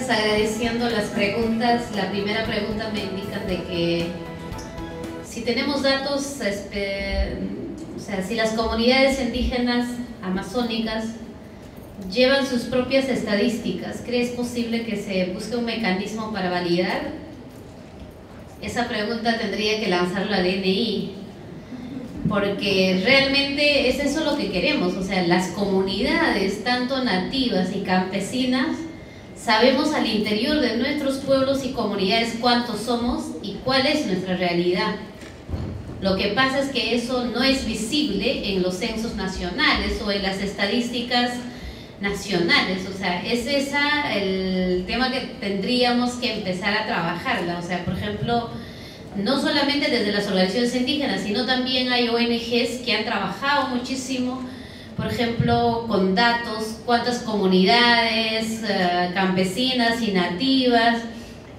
gracias, agradeciendo las preguntas. La primera pregunta me indica de que si tenemos datos, o sea, si las comunidades indígenas amazónicas llevan sus propias estadísticas, ¿crees posible que se busque un mecanismo para validar? Esa pregunta tendría que lanzarlo al DNI, porque realmente es eso lo que queremos. O sea, las comunidades, tanto nativas y campesinas, sabemos al interior de nuestros pueblos y comunidades cuántos somos y cuál es nuestra realidad. Lo que pasa es que eso no es visible en los censos nacionales o en las estadísticas nacionales. O sea, es el tema que tendríamos que empezar a trabajarla. O sea, por ejemplo, no solamente desde las organizaciones indígenas, sino también hay ONGs que han trabajado muchísimo, por ejemplo, con datos, cuántas comunidades campesinas y nativas,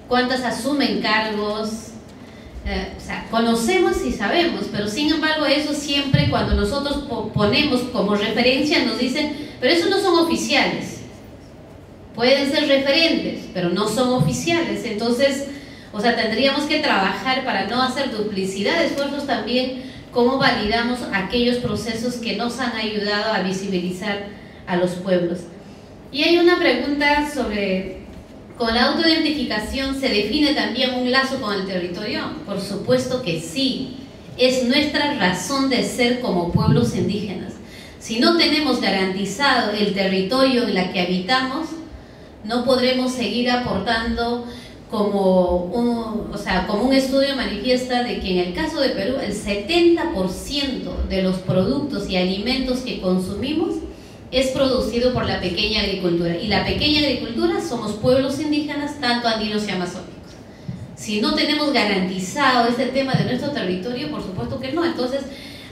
cuántas asumen cargos. O sea, conocemos y sabemos, pero sin embargo eso siempre cuando nosotros ponemos como referencia nos dicen, pero esos no son oficiales. Pueden ser referentes, pero no son oficiales. Entonces, o sea, tendríamos que trabajar para no hacer duplicidad de esfuerzos también, cómo validamos aquellos procesos que nos han ayudado a visibilizar a los pueblos. Y hay una pregunta sobre, ¿con la autoidentificación se define también un lazo con el territorio? Por supuesto que sí, es nuestra razón de ser como pueblos indígenas. Si no tenemos garantizado el territorio en el que habitamos, no podremos seguir aportando. Como un estudio manifiesta de que en el caso de Perú el 70% de los productos y alimentos que consumimos es producido por la pequeña agricultura, y la pequeña agricultura somos pueblos indígenas, tanto andinos y amazónicos. Si no tenemos garantizado este tema de nuestro territorio, por supuesto que no. Entonces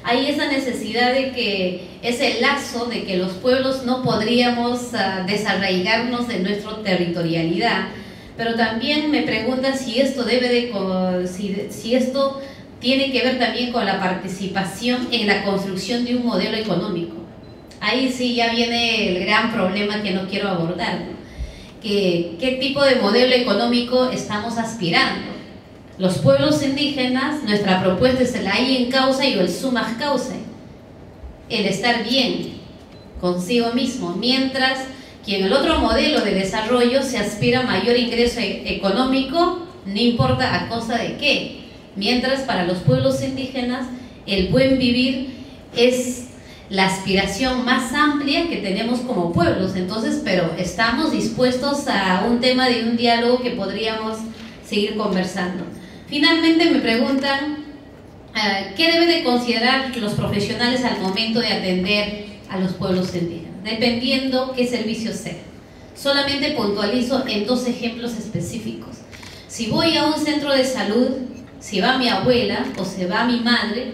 hay esa necesidad de que ese lazo de que los pueblos no podríamos desarraigarnos de nuestra territorialidad. Pero también me preguntan si esto si esto tiene que ver también con la participación en la construcción de un modelo económico. Ahí sí ya viene el gran problema que no quiero abordar, ¿no? ¿Qué tipo de modelo económico estamos aspirando? Los pueblos indígenas, nuestra propuesta es el ahí en causa y el sumaj causa, el estar bien consigo mismo, mientras que en el otro modelo de desarrollo se aspira a mayor ingreso económico, no importa a costa de qué. Mientras para los pueblos indígenas el buen vivir es la aspiración más amplia que tenemos como pueblos. Entonces, pero estamos dispuestos a un tema de un diálogo que podríamos seguir conversando. Finalmente me preguntan, ¿qué deben de considerar los profesionales al momento de atender a los pueblos indígenas? Dependiendo qué servicio sea. Solamente puntualizo en dos ejemplos específicos. Si voy a un centro de salud, si va mi abuela o se va mi madre,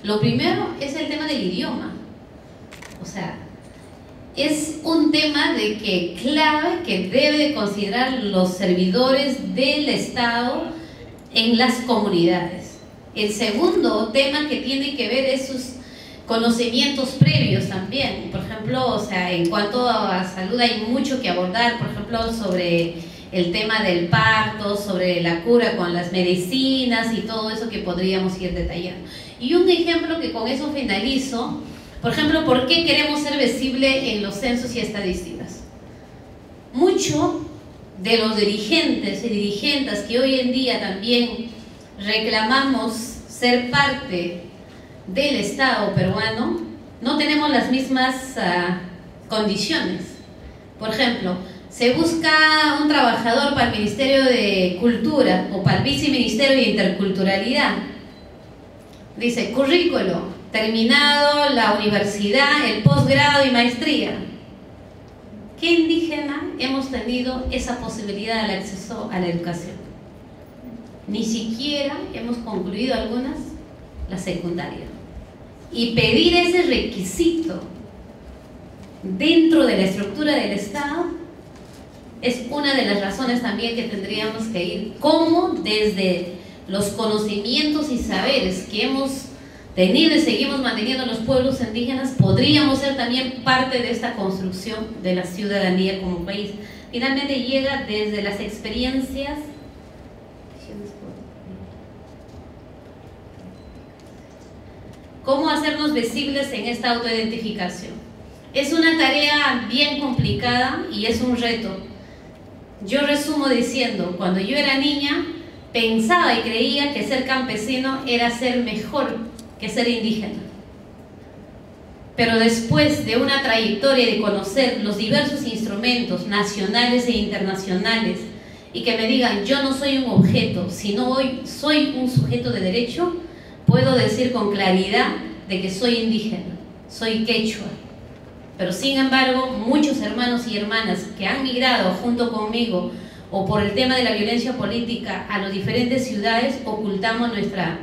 lo primero es el tema del idioma. O sea, es un tema de que clave que debe de considerar los servidores del Estado en las comunidades. El segundo tema que tiene que ver es sus conocimientos previos también. Por ejemplo, o sea, en cuanto a salud hay mucho que abordar, por ejemplo, sobre el tema del parto, sobre la cura con las medicinas y todo eso que podríamos ir detallando. Y un ejemplo que con eso finalizo, por ejemplo, ¿por qué queremos ser visible en los censos y estadísticas? Mucho de los dirigentes y dirigentes que hoy en día también reclamamos ser parte del Estado peruano, no tenemos las mismas condiciones. Por ejemplo, se busca un trabajador para el Ministerio de Cultura o para el Viceministerio de Interculturalidad. Dice, currículo, terminado la universidad, el posgrado y maestría. ¿Qué indígena hemos tenido esa posibilidad del acceso a la educación? Ni siquiera hemos concluido algunas la secundaria. Y pedir ese requisito dentro de la estructura del Estado es una de las razones también que tendríamos que ir, cómo desde los conocimientos y saberes que hemos tenido y seguimos manteniendo los pueblos indígenas, podríamos ser también parte de esta construcción de la ciudadanía como país. Finalmente llega desde las experiencias. ¿Cómo hacernos visibles en esta autoidentificación? Es una tarea bien complicada y es un reto. Yo resumo diciendo, cuando yo era niña, pensaba y creía que ser campesino era ser mejor que ser indígena. Pero después de una trayectoria de conocer los diversos instrumentos nacionales e internacionales y que me digan, yo no soy un objeto, sino hoy soy un sujeto de derecho, puedo decir con claridad de que soy indígena, soy quechua. Pero sin embargo, muchos hermanos y hermanas que han migrado junto conmigo o por el tema de la violencia política a las diferentes ciudades, ocultamos nuestra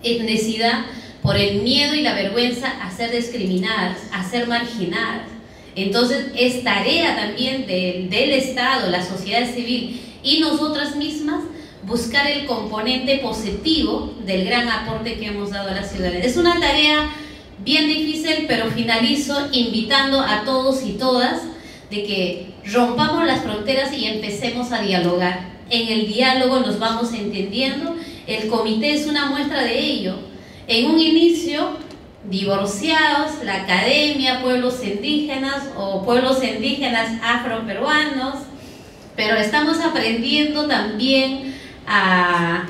etnicidad por el miedo y la vergüenza a ser discriminadas, a ser marginadas. Entonces es tarea también del Estado, la sociedad civil y nosotras mismas buscar el componente positivo del gran aporte que hemos dado a la ciudadanía. Es una tarea bien difícil, pero finalizo invitando a todos y todas de que rompamos las fronteras y empecemos a dialogar. En el diálogo nos vamos entendiendo. El comité es una muestra de ello. En un inicio, divorciados, la academia, pueblos indígenas o pueblos indígenas afroperuanos, pero estamos aprendiendo también a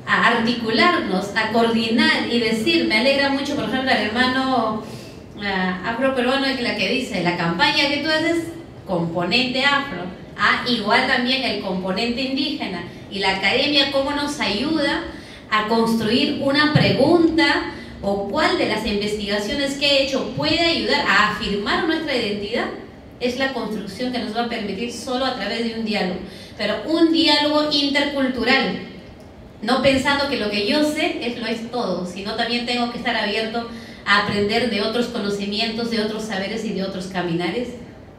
articularnos, a coordinar y decir, me alegra mucho, por ejemplo, el hermano afroperuano la que dice, la campaña que tú haces, componente afro, igual también el componente indígena, y la academia cómo nos ayuda a construir una pregunta o cuál de las investigaciones que he hecho puede ayudar a afirmar nuestra identidad. Es la construcción que nos va a permitir solo a través de un diálogo, pero un diálogo intercultural, no pensando que lo que yo sé lo es todo, sino también tengo que estar abierto a aprender de otros conocimientos, de otros saberes y de otros caminares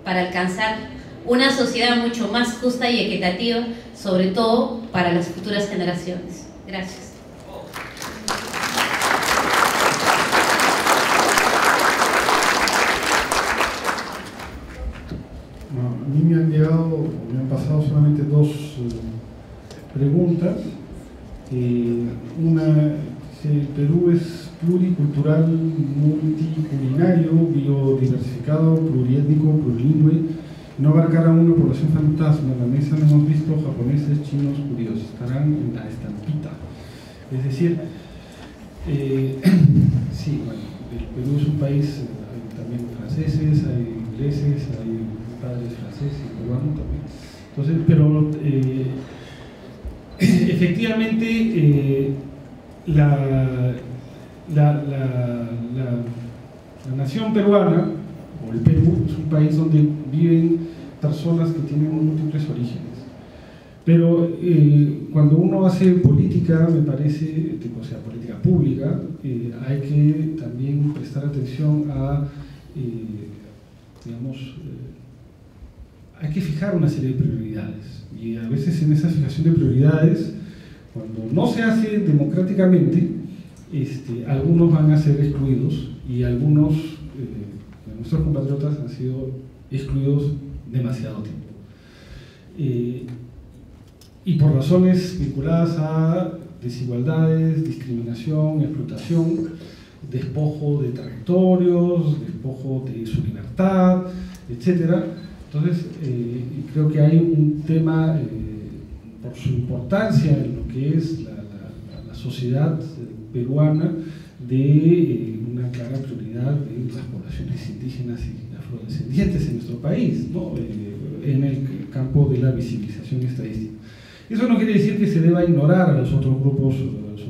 para alcanzar una sociedad mucho más justa y equitativa, sobre todo para las futuras generaciones. Gracias. A mí me han pasado solamente dos preguntas. Una, Perú es pluricultural, multiculinario, biodiversificado, pluriétnico, plurilingüe. No abarcará una población fantasma. En la mesa no hemos visto japoneses, chinos, judíos. Estarán en la estampita. Es decir, sí, bueno, el Perú es un país, hay también franceses, hay ingleses, hay padres franceses y peruanos también. Entonces, pero efectivamente la nación peruana, o el Perú, es un país donde viven personas que tienen múltiples orígenes. Pero cuando uno hace política, me parece, o sea, política pública, hay que también prestar atención a, digamos, hay que fijar una serie de prioridades. Y a veces en esa fijación de prioridades, cuando no se hace democráticamente, algunos van a ser excluidos y algunos de nuestros compatriotas han sido excluidos demasiado tiempo. Y por razones vinculadas a desigualdades, discriminación, explotación, despojo de territorios, despojo de su libertad, etc. Entonces, creo que hay un tema, por su importancia en lo que es la sociedad peruana, de una clara prioridad de las poblaciones indígenas y afrodescendientes en nuestro país, ¿no? En el campo de la visibilización estadística. Eso no quiere decir que se deba ignorar a los otros grupos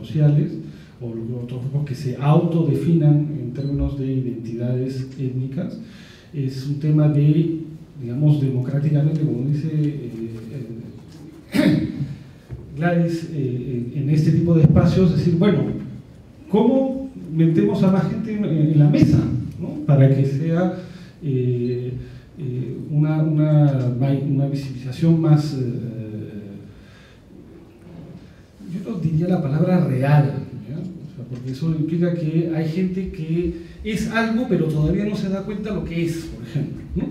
sociales o los otros grupos que se autodefinan en términos de identidades étnicas. Es un tema de, digamos, democráticamente, como dice Gladys, en este tipo de espacios, decir, bueno, ¿cómo metemos a más gente en la mesa, ¿no? Para que sea una visibilización más, yo no diría la palabra real, ¿ya? O sea, porque eso implica que hay gente que es algo, pero todavía no se da cuenta lo que es, por ejemplo, ¿no?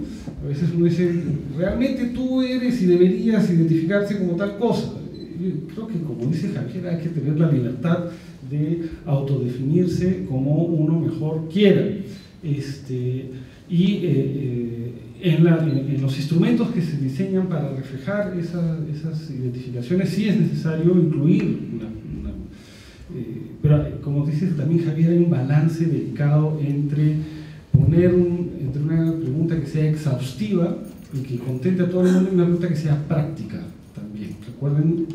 A veces uno dice, realmente tú eres y deberías identificarse como tal cosa. Yo creo que, como dice Javier, hay que tener la libertad de autodefinirse como uno mejor quiera. En los instrumentos que se diseñan para reflejar esas identificaciones sí es necesario incluir pero como dices también, Javier, hay un balance delicado entre entre una pregunta que sea exhaustiva y que contente a todo el mundo y una pregunta que sea práctica también. Recuerden,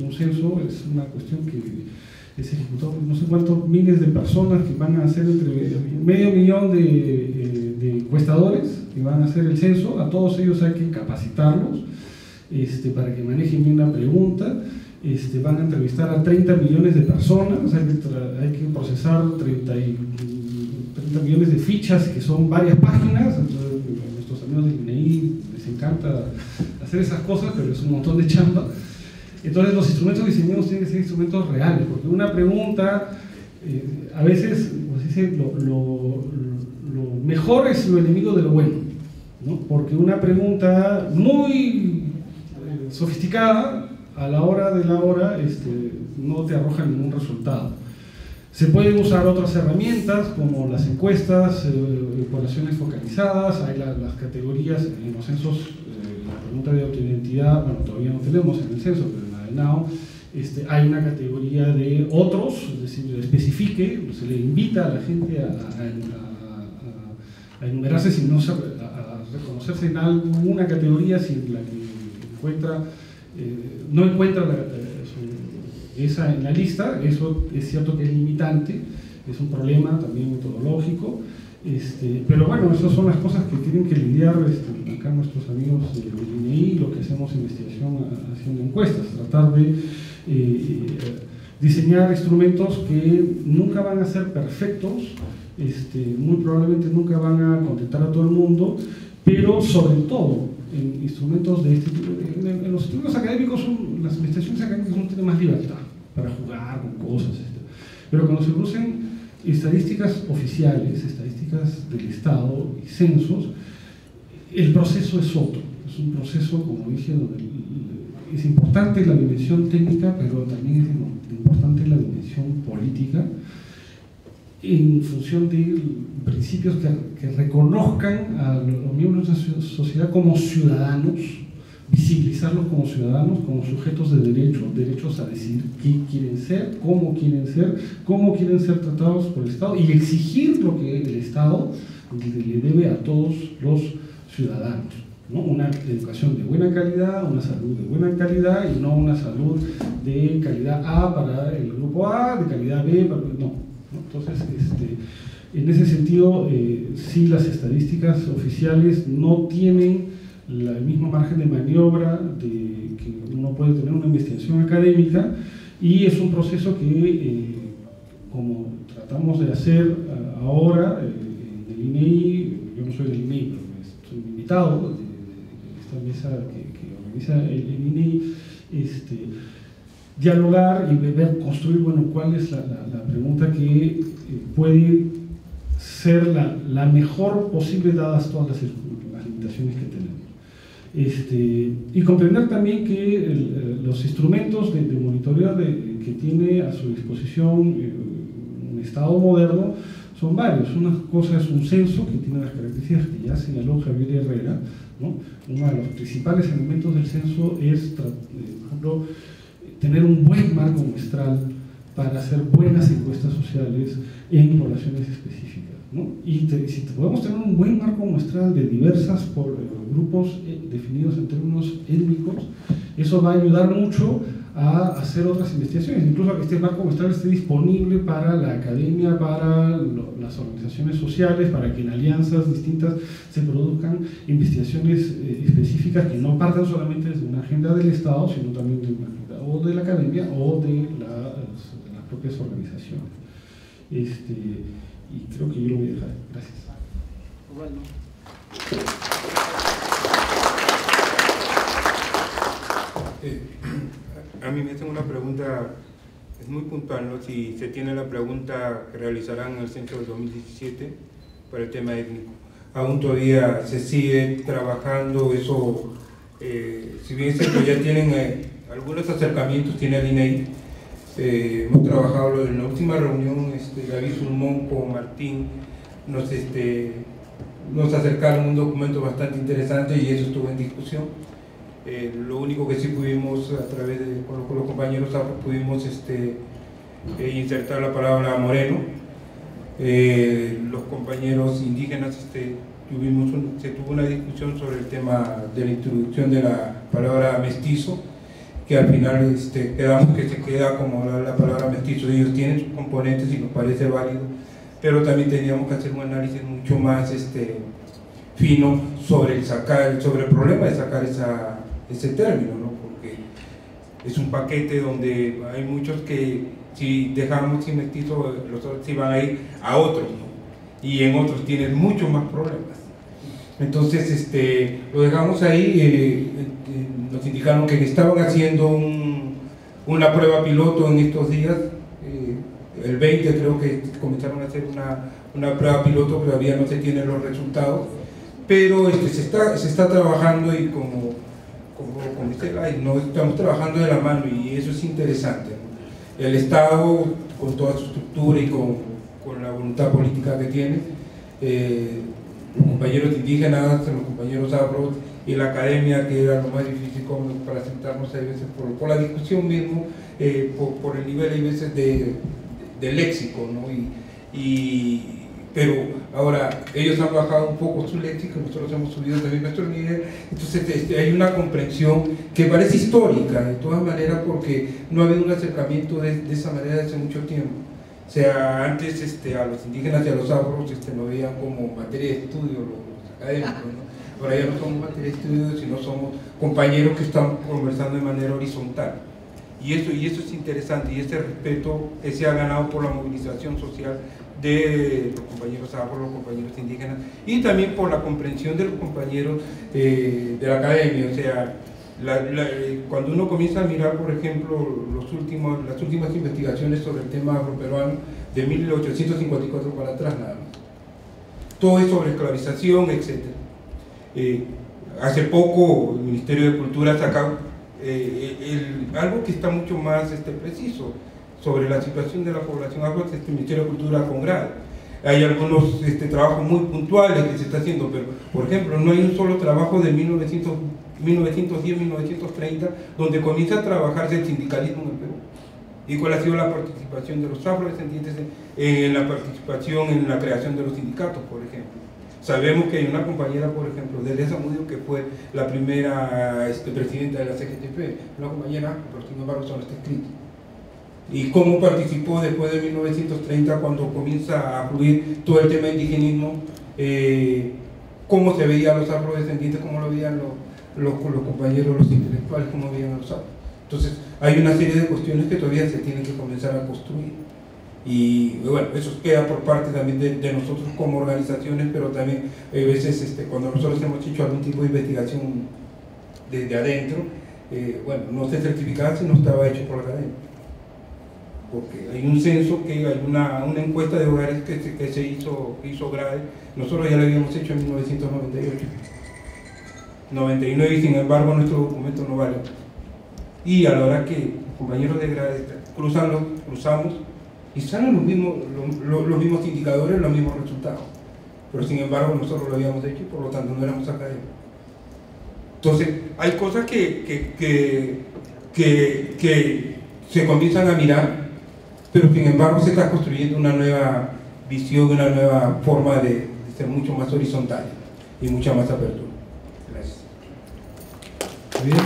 un censo es una cuestión que es ejecutado por no sé cuántos miles de personas que van a hacer entre 500.000 de encuestadores que van a hacer el censo. A todos ellos hay que capacitarlos para que manejen bien la pregunta. Van a entrevistar a 30 millones de personas, hay que procesar 30 millones de fichas que son varias páginas. Entonces, a nuestros amigos del INEI les encanta hacer esas cosas, pero es un montón de chamba. Entonces los instrumentos diseñados tienen que ser instrumentos reales, porque una pregunta, a veces, pues dice, lo mejor es lo enemigo de lo bueno, ¿no? Porque una pregunta muy sofisticada, a la hora de la hora, no te arroja ningún resultado. Se pueden usar otras herramientas como las encuestas, poblaciones focalizadas, hay las categorías en los censos, la pregunta de autoidentidad, bueno, todavía no tenemos en el censo, pero en la de NAO, hay una categoría de otros, es decir, especifique, se le invita a la gente a enumerarse sin no a reconocerse en alguna categoría sin la que no encuentra esa en la lista. Eso es cierto que es limitante, es un problema también metodológico, pero bueno, esas son las cosas que tienen que lidiar acá nuestros amigos del INEI, lo que hacemos investigación haciendo encuestas, tratar de diseñar instrumentos que nunca van a ser perfectos, muy probablemente nunca van a contentar a todo el mundo, pero sobre todo en instrumentos de este tipo, en los estudios académicos, las investigaciones académicas no tienen más libertad para jugar con cosas, pero cuando se producen estadísticas oficiales, estadísticas del Estado y censos, el proceso es otro, es un proceso, como dije, donde es importante la dimensión técnica, pero también es importante la dimensión política, en función de principios que reconozcan a los miembros de la sociedad como ciudadanos, visibilizarlos como ciudadanos, como sujetos de derechos a decidir qué quieren ser, cómo quieren ser tratados por el Estado, y exigir lo que el Estado le debe a todos los ciudadanos, ¿no? Una educación de buena calidad, una salud de buena calidad, y no una salud de calidad A para el grupo A, de calidad B para no. Entonces, en ese sentido, sí, las estadísticas oficiales no tienen el mismo margen de maniobra que uno puede tener una investigación académica, y es un proceso que, como tratamos de hacer ahora en el INEI, yo no soy del INEI, pero soy invitado de esta mesa que organiza el INEI, dialogar y ver, construir, bueno, cuál es la pregunta que puede ser la mejor posible dadas todas las limitaciones que tenemos. Y comprender también que los instrumentos de monitoreo que tiene a su disposición un Estado moderno son varios. Una cosa es un censo que tiene las características que ya señaló Javier Herrera, ¿no? Uno de los principales elementos del censo es, por ejemplo, tener un buen marco muestral para hacer buenas encuestas sociales en poblaciones específicas, ¿no? Y si podemos tener un buen marco muestral de diversos grupos definidos en términos étnicos, eso va a ayudar mucho a hacer otras investigaciones, incluso a que este marco muestral esté disponible para la academia, para las organizaciones sociales, para que en alianzas distintas se produzcan investigaciones específicas que no partan solamente desde una agenda del Estado, sino también de una agenda o de la academia o de las propias organizaciones. Y creo que yo lo voy a dejar. Gracias. Bueno. A mí me hacen una pregunta Es muy puntual, ¿no? Si se tiene la pregunta que realizarán en el censo del 2017 para el tema étnico. Aún todavía se sigue trabajando eso, si bien es cierto, ya tienen algunos acercamientos, tiene el INEI. Hemos trabajado en la última reunión, David Sulmón con Martín, nos acercaron un documento bastante interesante y eso estuvo en discusión. Lo único que sí pudimos, a través de con los compañeros, pudimos insertar la palabra moreno. Los compañeros indígenas, se tuvo una discusión sobre el tema de la introducción de la palabra mestizo, que al final quedamos que se queda como la palabra mestizo. Ellos tienen sus componentes y nos parece válido, pero también teníamos que hacer un análisis mucho más fino sobre el problema de sacar ese término, ¿no? Porque es un paquete donde hay muchos que si dejamos sin mestizo, los otros se van a ir a otros, ¿no? Y en otros tienen muchos más problemas. Entonces lo dejamos ahí. Nos indicaron que estaban haciendo una prueba piloto en estos días, el 20 creo que comenzaron a hacer una prueba piloto, pero todavía no se tienen los resultados, pero se está trabajando y como dice Lai, no estamos trabajando de la mano y eso es interesante, ¿no? El Estado, con toda su estructura y con la voluntad política que tiene, los compañeros indígenas, los compañeros afros y la academia, que era lo más difícil para sentarnos a veces por la discusión mismo, por el nivel a veces de léxico, ¿no? Pero ahora ellos han bajado un poco su léxico, nosotros hemos subido también nuestro nivel, entonces hay una comprensión que parece histórica de todas maneras, porque no ha habido un acercamiento de esa manera desde mucho tiempo. O sea, antes a los indígenas y a los afros lo veían como materia de estudio los académicos, ¿no? Ahora ya no somos materia de estudio, sino somos compañeros que están conversando de manera horizontal. Y eso es interesante, y ese respeto que se ha ganado por la movilización social de los compañeros afro, los compañeros indígenas, y también por la comprensión de los compañeros de la academia. O sea, cuando uno comienza a mirar, por ejemplo, las últimas investigaciones sobre el tema afroperuano de 1854 para atrás, nada más, todo es sobre esclavización, etc. Hace poco el Ministerio de Cultura ha sacado algo que está mucho más preciso sobre la situación de la población afro, el Ministerio de Cultura con grado. Hay algunos trabajos muy puntuales que se está haciendo, pero por ejemplo no hay un solo trabajo de 1910-1930 donde comienza a trabajarse el sindicalismo en el Perú. ¿Y cuál ha sido la participación de los afrodescendientes en la participación en la creación de los sindicatos, por ejemplo? Sabemos que hay una compañera, por ejemplo, de Elisa Mudio, que fue la primera presidenta de la CGTP, una compañera, pero sin embargo eso no está escrito. Y cómo participó después de 1930, cuando comienza a fluir todo el tema indigenismo, cómo se veían los afrodescendientes, cómo lo veían los compañeros, los intelectuales, cómo veían a los afros. Entonces hay una serie de cuestiones que todavía se tienen que comenzar a construir. Y bueno, eso queda por parte también de nosotros como organizaciones, pero también a veces cuando nosotros hemos hecho algún tipo de investigación desde adentro, bueno, no se certificaba si no estaba hecho por la academia, porque hay un censo, que hay una encuesta de hogares que se hizo GRADE. Nosotros ya lo habíamos hecho en 1998, 99, y sin embargo nuestro documento no vale. Y a la hora que los compañeros de GRADE cruzamos y salen los mismos indicadores, los mismos resultados, pero sin embargo nosotros lo habíamos hecho y por lo tanto no éramos académicos. Entonces hay cosas que se comienzan a mirar, pero sin embargo se está construyendo una nueva visión, una nueva forma de ser mucho más horizontal y mucha más apertura. Gracias. Bien.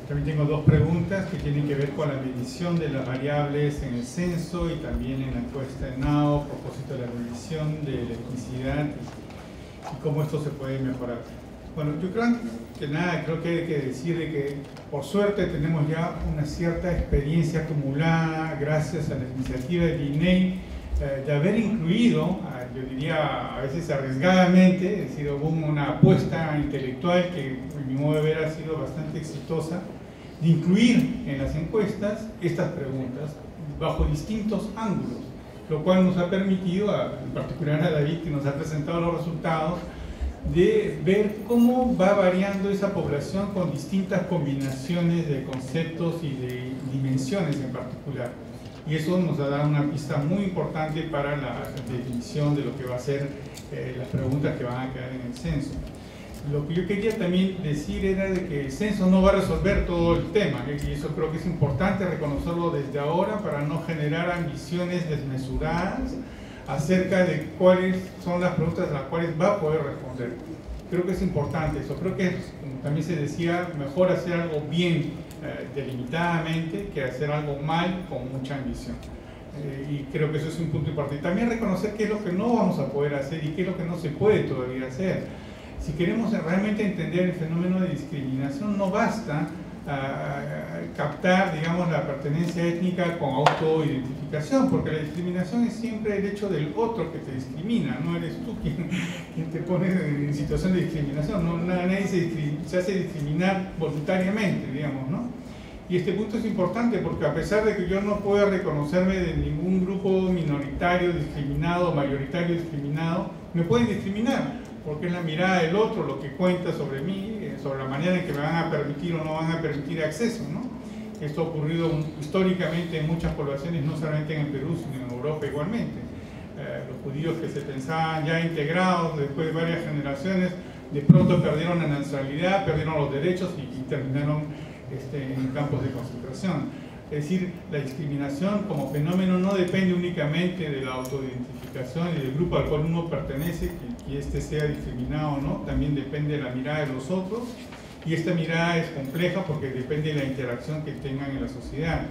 También tengo dos preguntas que tienen que ver con la medición de las variables en el censo y también en la encuesta de NAO a propósito de la medición de la etnicidad y cómo esto se puede mejorar. Bueno, yo creo que nada, creo que hay que decir de que por suerte tenemos ya una cierta experiencia acumulada gracias a la iniciativa del INEI de haber incluido a yo diría a veces arriesgadamente, es decir, hubo una apuesta intelectual que en mi modo de ver ha sido bastante exitosa, de incluir en las encuestas estas preguntas bajo distintos ángulos, lo cual nos ha permitido, en particular a David, que nos ha presentado los resultados, de ver cómo va variando esa población con distintas combinaciones de conceptos y de dimensiones en particular. Y eso nos ha dado una pista muy importante para la definición de lo que va a ser las preguntas que van a quedar en el censo. Lo que yo quería también decir era de que el censo no va a resolver todo el tema, y eso creo que es importante reconocerlo desde ahora para no generar ambiciones desmesuradas acerca de cuáles son las preguntas a las cuales va a poder responder. Creo que es importante eso. Creo que, como también se decía, mejor hacer algo bien delimitadamente que hacer algo mal con mucha ambición. Y creo que eso es un punto importante. También reconocer qué es lo que no vamos a poder hacer y qué es lo que no se puede todavía hacer. Si queremos realmente entender el fenómeno de discriminación, no basta captar, digamos, la pertenencia étnica con autoidentificación, porque la discriminación es siempre el hecho del otro que te discrimina, no eres tú quien te pone en situación de discriminación. No, nadie se hace discriminar voluntariamente, digamos, ¿no? Y este punto es importante porque a pesar de que yo no pueda reconocerme de ningún grupo minoritario discriminado o mayoritario discriminado, me pueden discriminar, porque es la mirada del otro lo que cuenta sobre mí, sobre la manera en que me van a permitir o no van a permitir acceso, ¿no? Esto ha ocurrido históricamente en muchas poblaciones, no solamente en el Perú, sino en Europa igualmente. Los judíos que se pensaban ya integrados después de varias generaciones, de pronto perdieron la nacionalidad, perdieron los derechos y terminaron en campos de concentración. Es decir, la discriminación como fenómeno no depende únicamente de la autoidentificación y del grupo al cual uno pertenece, que éste sea discriminado o no, también depende de la mirada de los otros, y esta mirada es compleja porque depende de la interacción que tengan en la sociedad.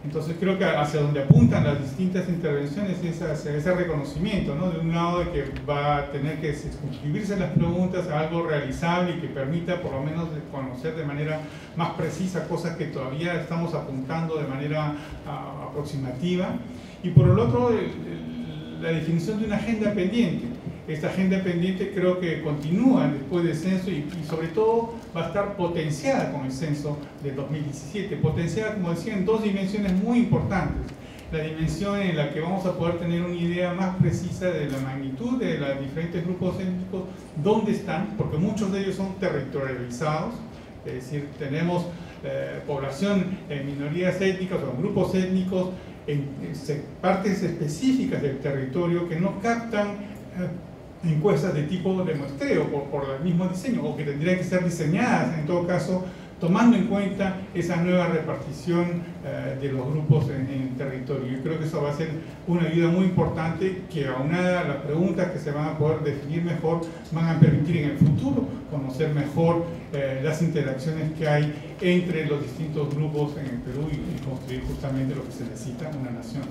Entonces creo que hacia donde apuntan las distintas intervenciones es hacia ese reconocimiento, ¿no? De un lado de que va a tener que circunscribirse las preguntas a algo realizable y que permita por lo menos conocer de manera más precisa cosas que todavía estamos apuntando de manera aproximativa, y por el otro la definición de una agenda pendiente. Esta agenda pendiente creo que continúa después del censo y sobre todo va a estar potenciada con el censo de 2017, potenciada, como decía, en dos dimensiones muy importantes. La dimensión en la que vamos a poder tener una idea más precisa de la magnitud de los diferentes grupos étnicos, dónde están, porque muchos de ellos son territorializados, es decir, tenemos población en minorías étnicas o en grupos étnicos en partes específicas del territorio que no captan encuestas de tipo de muestreo por el mismo diseño, o que tendrían que ser diseñadas en todo caso tomando en cuenta esa nueva repartición de los grupos en el territorio. Yo creo que eso va a ser una ayuda muy importante, que aunada a las preguntas que se van a poder definir mejor, van a permitir en el futuro conocer mejor las interacciones que hay entre los distintos grupos en el Perú y construir justamente lo que se necesita, una nación.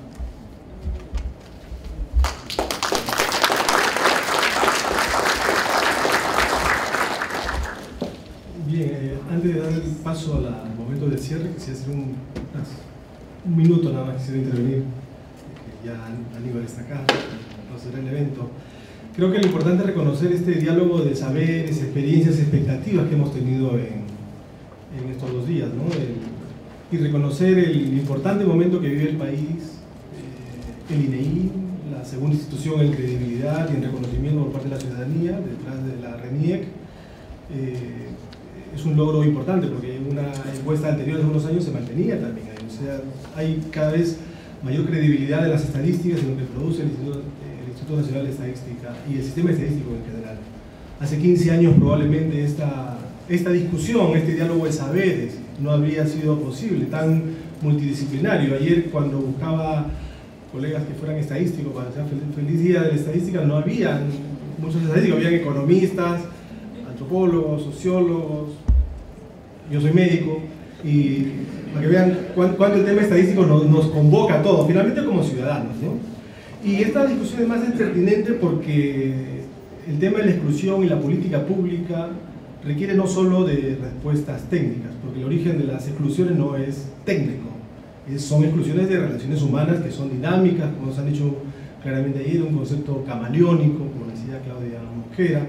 Bien, antes de dar el paso al momento del cierre, quisiera hacer un minuto nada más, quisiera intervenir, ya Aníbal está acá, no será el evento. Creo que lo importante es reconocer este diálogo de saberes, experiencias, expectativas que hemos tenido en estos 2 días, ¿no? Y reconocer el importante momento que vive el país, el INEI, la segunda institución en credibilidad y en reconocimiento por parte de la ciudadanía, detrás de la RENIEC. Es un logro importante porque una encuesta anterior de unos años se mantenía también ahí. O sea, hay cada vez mayor credibilidad de las estadísticas en lo que produce el Instituto Nacional de Estadística y el sistema estadístico en general. Hace 15 años probablemente esta discusión, este diálogo de saberes no habría sido posible, tan multidisciplinario. Ayer cuando buscaba colegas que fueran estadísticos para hacer feliz día de la estadística, no había muchos estadísticos, habían economistas, antropólogos, sociólogos, yo soy médico, y para que vean cuánto el tema estadístico nos convoca a todos, finalmente como ciudadanos, ¿no? Y esta discusión además es pertinente porque el tema de la exclusión y la política pública requiere no solo de respuestas técnicas, porque el origen de las exclusiones no es técnico, son exclusiones de relaciones humanas que son dinámicas, como nos han dicho claramente ayer, un concepto camaleónico, como decía Claudia Mosquera.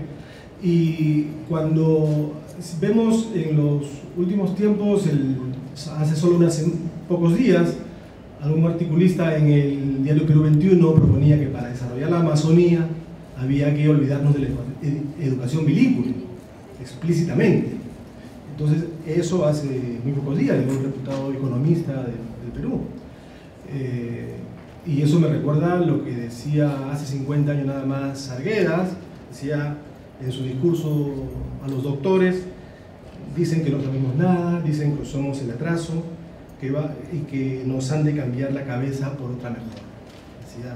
Y cuando vemos en los últimos tiempos, hace solo unos pocos días, algún articulista en el diario Perú 21 proponía que para desarrollar la Amazonía había que olvidarnos de la educación bilingüe, explícitamente. Entonces, eso hace muy pocos días, de un reputado economista del Perú. Y eso me recuerda lo que decía hace 50 años nada más Arguedas, decía en su discurso a los doctores, dicen que no sabemos nada, dicen que somos el atraso, y que nos han de cambiar la cabeza por otra mejor. Decía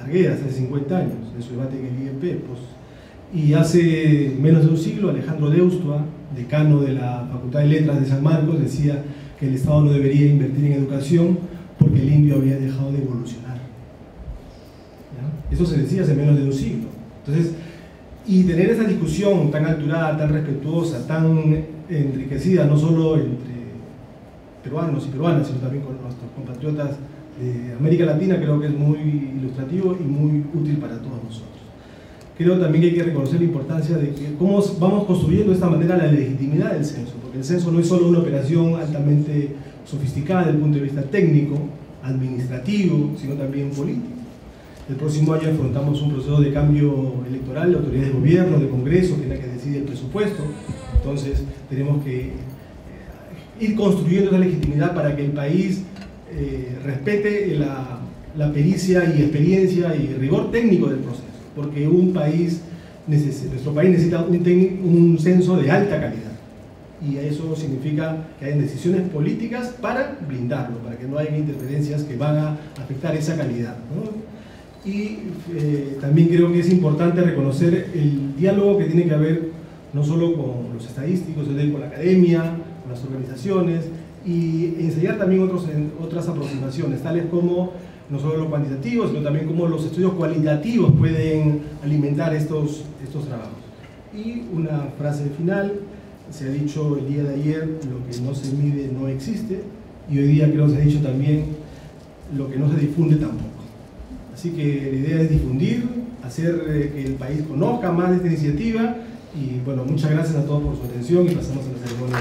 Arguedas hace 50 años, en su debate en el IEP. Pues, y hace menos de un siglo, Alejandro Deustua, decano de la Facultad de Letras de San Marcos, decía que el Estado no debería invertir en educación porque el indio había dejado de evolucionar. ¿Ya? Eso se decía hace menos de un siglo. Entonces, y tener esa discusión tan alturada, tan respetuosa, tan enriquecida, no solo entre peruanos y peruanas, sino también con nuestros compatriotas de América Latina, creo que es muy ilustrativo y muy útil para todos nosotros. Creo también que hay que reconocer la importancia de que cómo vamos construyendo de esta manera la legitimidad del censo, porque el censo no es solo una operación altamente sofisticada desde el punto de vista técnico, administrativo, sino también político. El próximo año afrontamos un proceso de cambio electoral de autoridades de gobierno, de Congreso, que es la que decide el presupuesto. Entonces tenemos que ir construyendo esa legitimidad para que el país respete la pericia y experiencia y rigor técnico del proceso, porque nuestro país necesita un censo de alta calidad, y eso significa que hayan decisiones políticas para blindarlo, para que no haya interferencias que van a afectar esa calidad, ¿no? Y también creo que es importante reconocer el diálogo que tiene que haber no solo con los estadísticos, sino con la academia, con las organizaciones, y ensayar también otras aproximaciones, tales como no solo lo cuantitativo, sino también cómo los estudios cualitativos pueden alimentar estos trabajos. Y una frase final: se ha dicho el día de ayer, lo que no se mide no existe, y hoy día creo que se ha dicho también, lo que no se difunde tampoco. Así que la idea es difundir, hacer que el país conozca más de esta iniciativa, y bueno, muchas gracias a todos por su atención y pasamos a la ceremonia.